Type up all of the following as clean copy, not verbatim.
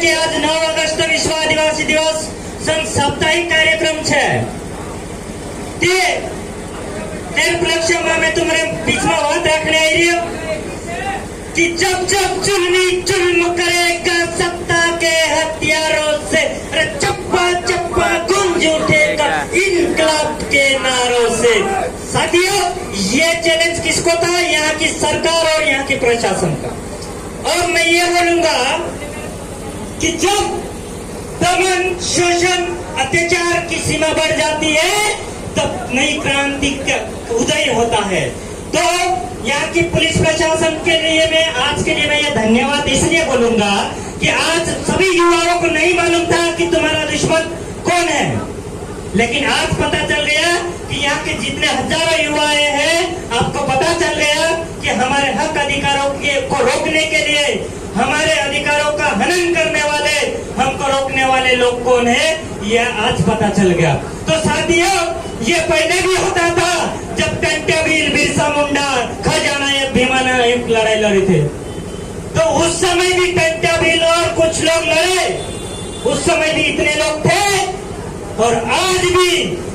કે આજ 9 ઓગસ્ટ વિશ્વ આદિવાસી દિવસ સંઘ સાપ્તાહિક કાર્યક્રમ છે તે उपलक्ष्य में तुम्हारे बीच में बात रखने आई रही कि जब जब जुल्मी जुल्म करेगा सत्ता के हथियारों से, अरे चप्पा चप्पा गूंज उठेगा इनकलाब के नारों से। साथियों, ये चैलेंज किसको था? यहाँ की सरकार और यहाँ की प्रशासन का। और मैं ये बोलूंगा कि जब दमन शोषण अत्याचार की सीमा बढ़ जाती है तब नई क्रांति का उदय होता है। तो यहाँ की पुलिस प्रशासन के लिए मैं आज के लिए मैं ये धन्यवाद इसलिए बोलूंगा कि आज सभी युवाओं को नहीं मालूम था कि तुम्हारा दुश्मन कौन है, लेकिन आज पता चल गया कि यहाँ के जितने हजारों युवाएं हैं आपको पता चल गया कि हमारे हक अधिकारों को रोकने के लिए, हमारे अधिकारों का हनन करने वाले, हमको रोकने वाले लोग कौन है, यह आज पता चल गया। तो साथियों, ये पहले भी होता था जब टंट्याभील, बिरसा मुंडा, खजाना एक भीमाना एक लड़ाई लड़े थे, तो उस समय भी टंट्याभील और कुछ लोग लड़े, उस समय भी इतने लोग थे और आज भी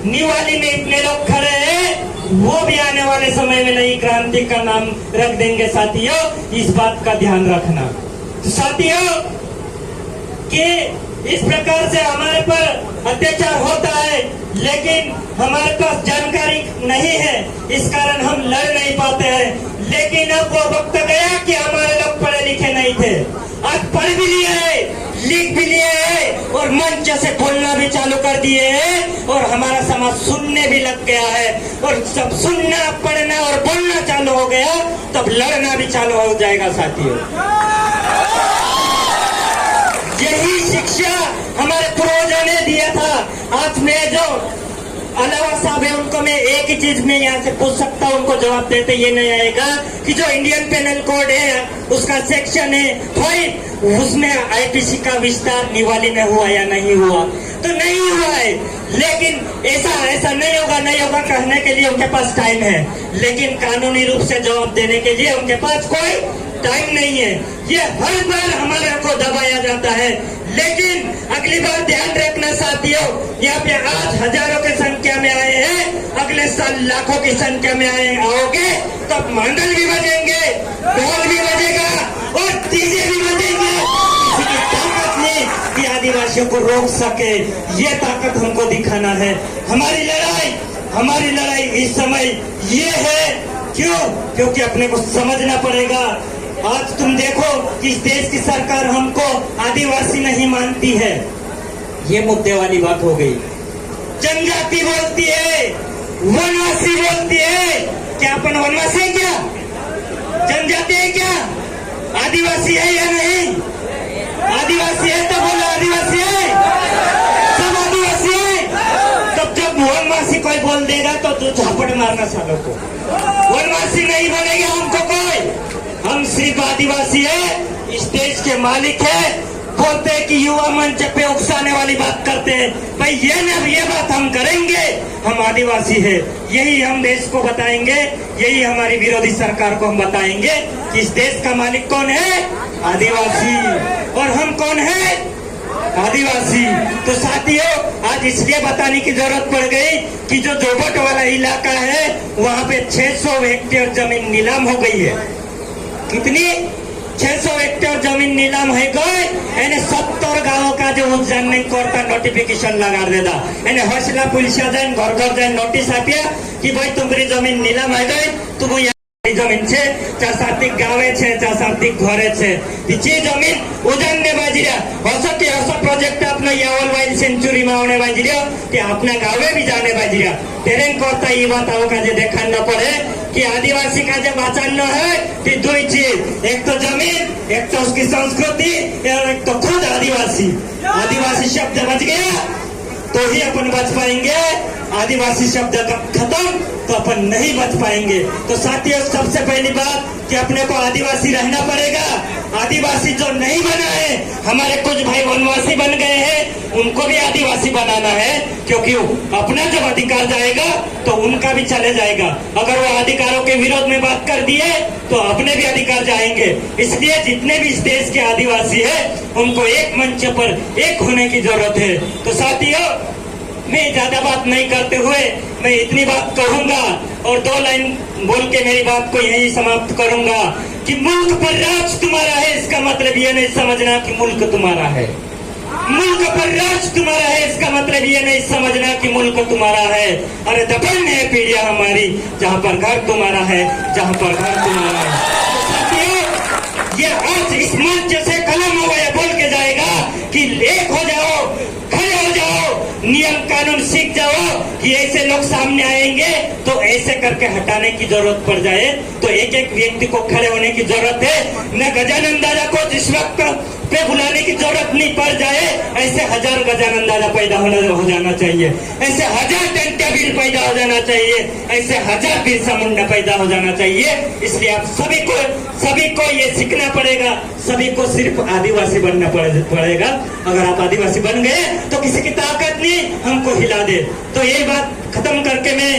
निवाली में इतने लोग खड़े हैं, वो भी आने वाले समय में नई क्रांति का नाम रख देंगे। साथियों, इस बात का ध्यान रखना। तो साथियों, कि इस प्रकार से हमारे पर अत्याचार होता है लेकिन हमारे पास जानकारी नहीं है, इस कारण हम लड़ नहीं पाते हैं। लेकिन अब वो वक्त गया कि हमारे लोग पढ़े लिखे नहीं थे, आज पढ़ भी लिए हैं, लिख भी लिए हैं और मंच से बोलना भी चालू कर दिए हैं और हमारा समाज सुनने भी लग गया है। और जब सुनना, पढ़ना और बोलना चालू हो गया तब लड़ना भी चालू हो जाएगा। साथियों, यही शिक्षा हमारे पूर्वजों ने दिया था। आज मैं जो अलावा साहब है उनको मैं एक ही चीज में यहाँ से पूछ सकता हूँ, उनको जवाब देते ये नहीं आएगा कि जो इंडियन पेनल कोड है उसका सेक्शन है 5, उसमें आईपीसी का विस्तार निवाली में हुआ या नहीं हुआ? तो नहीं हुआ है। लेकिन ऐसा नहीं होगा कहने के लिए उनके पास टाइम है, लेकिन कानूनी रूप से जवाब देने के लिए उनके पास कोई टाइम नहीं है। ये हर बार हमारे को दबाया जाता है, लेकिन अगली बार ध्यान रखना साथियों, यहाँ पे आज हजारों की संख्या में आए हैं, अगले साल लाखों की संख्या में आओगे तब मंडल भी बजेंगे, ढोल भी बजेगा और डीजे भी बजेंगे। किसी की ताकत नहीं कि आदिवासियों को रोक सके, ये ताकत हमको दिखाना है। हमारी लड़ाई इस समय ये है। क्यों? क्योंकि अपने को समझना पड़ेगा। आज तुम देखो कि इस देश की सरकार हमको आदिवासी नहीं मानती है, ये मुद्दे वाली बात हो गई। जनजाति बोलती है, वनवासी बोलती है। क्या अपन वनवासी है? क्या जनजाति है? क्या आदिवासी है या नहीं? आदिवासी है तो बोलो आदिवासी है, सब आदिवासी है। तब जब वनवासी कोई बोल देगा तो तू झापड़ मारना सालों को। वनवासी नहीं बोलेगा हमको कोई, हम सिर्फ आदिवासी है, इस देश के मालिक है। बोलते हैं कि युवा मंच पे उकसाने वाली बात करते हैं, भाई ये बात हम करेंगे, हम आदिवासी है, यही हम देश को बताएंगे, यही हमारी विरोधी सरकार को हम बताएंगे कि इस देश का मालिक कौन है? आदिवासी। और हम कौन है? आदिवासी। तो साथियों, आज इसलिए बताने की जरूरत पड़ गई कि जो जोबट वाला इलाका है वहाँ पे 600 हेक्टेयर जमीन नीलाम हो गई है। कितनी? 600 हेक्टेयर जमीन नीलाम है गए। 70 गाँव का जो जानने करता नोटिफिकेशन लगा देता, हौसला पुलिस जाए घर घर जाए नोटिस आप्या कि भाई तुम्हारी जमीन नीलाम है गई, तुम जमीन છે ચાસાર્થિક ગાવે છે, ચાસાર્થિક ઘરે છે, જે જમીન ઉજાનને બાજી રહ્યા હસો કે હસો પ્રોજેક્ટ આપનો યાવલ વાઇલ્ડ સેન્ચુરી માં આવને બાજી રહ્યો કે આપના ગાવે भी जाने बाजी रहा तेरे करता ये बात आओ का जे देखा न पड़े कि आदिवासी का जो वाचन न है कि दो चीज, एक तो जमीन, एक तो उसकी संस्कृति और एक तो खुद आदिवासी। आदिवासी शब्द बच गया तो ही अपन बच पाएंगे। आदिवासी शब्द खत्म तो अपन नहीं बच पाएंगे। तो साथियों, सबसे पहली बात कि अपने को आदिवासी रहना पड़ेगा। आदिवासी जो नहीं बना है, हमारे कुछ भाई वनवासी बन गए हैं, उनको भी आदिवासी बनाना है, क्योंकि अपना जब अधिकार जाएगा तो उनका भी चले जाएगा। अगर वो अधिकारों के विरोध में बात कर दिए तो अपने भी अधिकार जाएंगे। इसलिए जितने भी इस देश के आदिवासी है, उनको एक मंच पर एक होने की जरूरत है। तो साथियों, मैं ज्यादा बात नहीं करते हुए मैं इतनी बात कहूंगा और 2 लाइन बोल के मेरी बात को यही समाप्त करूंगा कि मुल्क पर राज तुम्हारा है, इसका मतलब ये नहीं समझना कि मुल्क तुम्हारा है। मुल्क पर राज तुम्हारा है, इसका मतलब ये नहीं समझना कि मुल्क तुम्हारा है। अरे दफन है पीढ़ियां हमारी, जहाँ पर घर तुम्हारा है, जहाँ पर घर तुम्हारा है। तो साथियों, ये आज इस मंच से कलम हो गया बोल के जाएगा कि एक हो जाओ, खड़े हो जाओ, नियम कानून सीख जाओ कि ऐसे लोग सामने आएंगे तो ऐसे करके हटाने की जरूरत पड़ जाए। तो एक एक व्यक्ति को खड़े होने की जरूरत है। न गजानन दादा को जिस वक्त पे बुलाने की जरूरत नहीं पड़ जाए, ऐसे 1000 गजानन दादा पैदा हो जाना चाहिए, ऐसे 1000 टंट्या वीर पैदा हो जाना चाहिए, ऐसे 1000 बिरसा मुंडा पैदा हो जाना चाहिए। इसलिए आप सभी को ये सीखना पड़ेगा। सभी को सिर्फ आदिवासी बनना पड़ेगा। अगर आप आदिवासी बन गए तो किसी की ताकत नहीं हमको हिला दे। तो ये बात खत्म करके मैं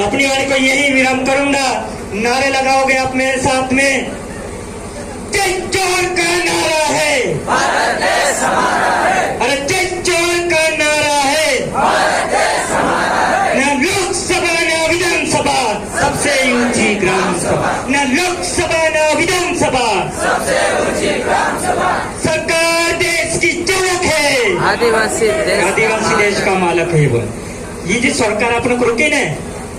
अपनी वाणी को यही विराम करूंगा। नारे लगाओगे आप मेरे साथ में? जय जोहर का नारा है, भारत देश हमारा है। अरे जय जोहर का नारा है, भारत देश हमारा है। न लोकसभा न विधानसभा, सबसे ऊंची ग्राम सभा। न लोकसभा न विधानसभा, सबसे ऊंची ग्राम सभा। सरकार देश की झलक है, आदिवासी देश का मालक है। वो ये जो सरकार अपने को रुके ना,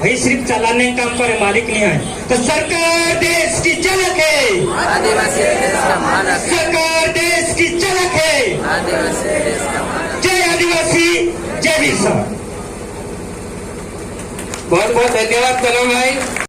भाई सिर्फ चलाने का काम करे, मालिक नहीं है। तो सरकार देश की झलक है, आदिवासी देश का मालक है। सरकार देश की झलक है। आदिवासी देश का मालक। जय आदिवासी, जय बिरसा। बहुत बहुत धन्यवाद कलम भाई।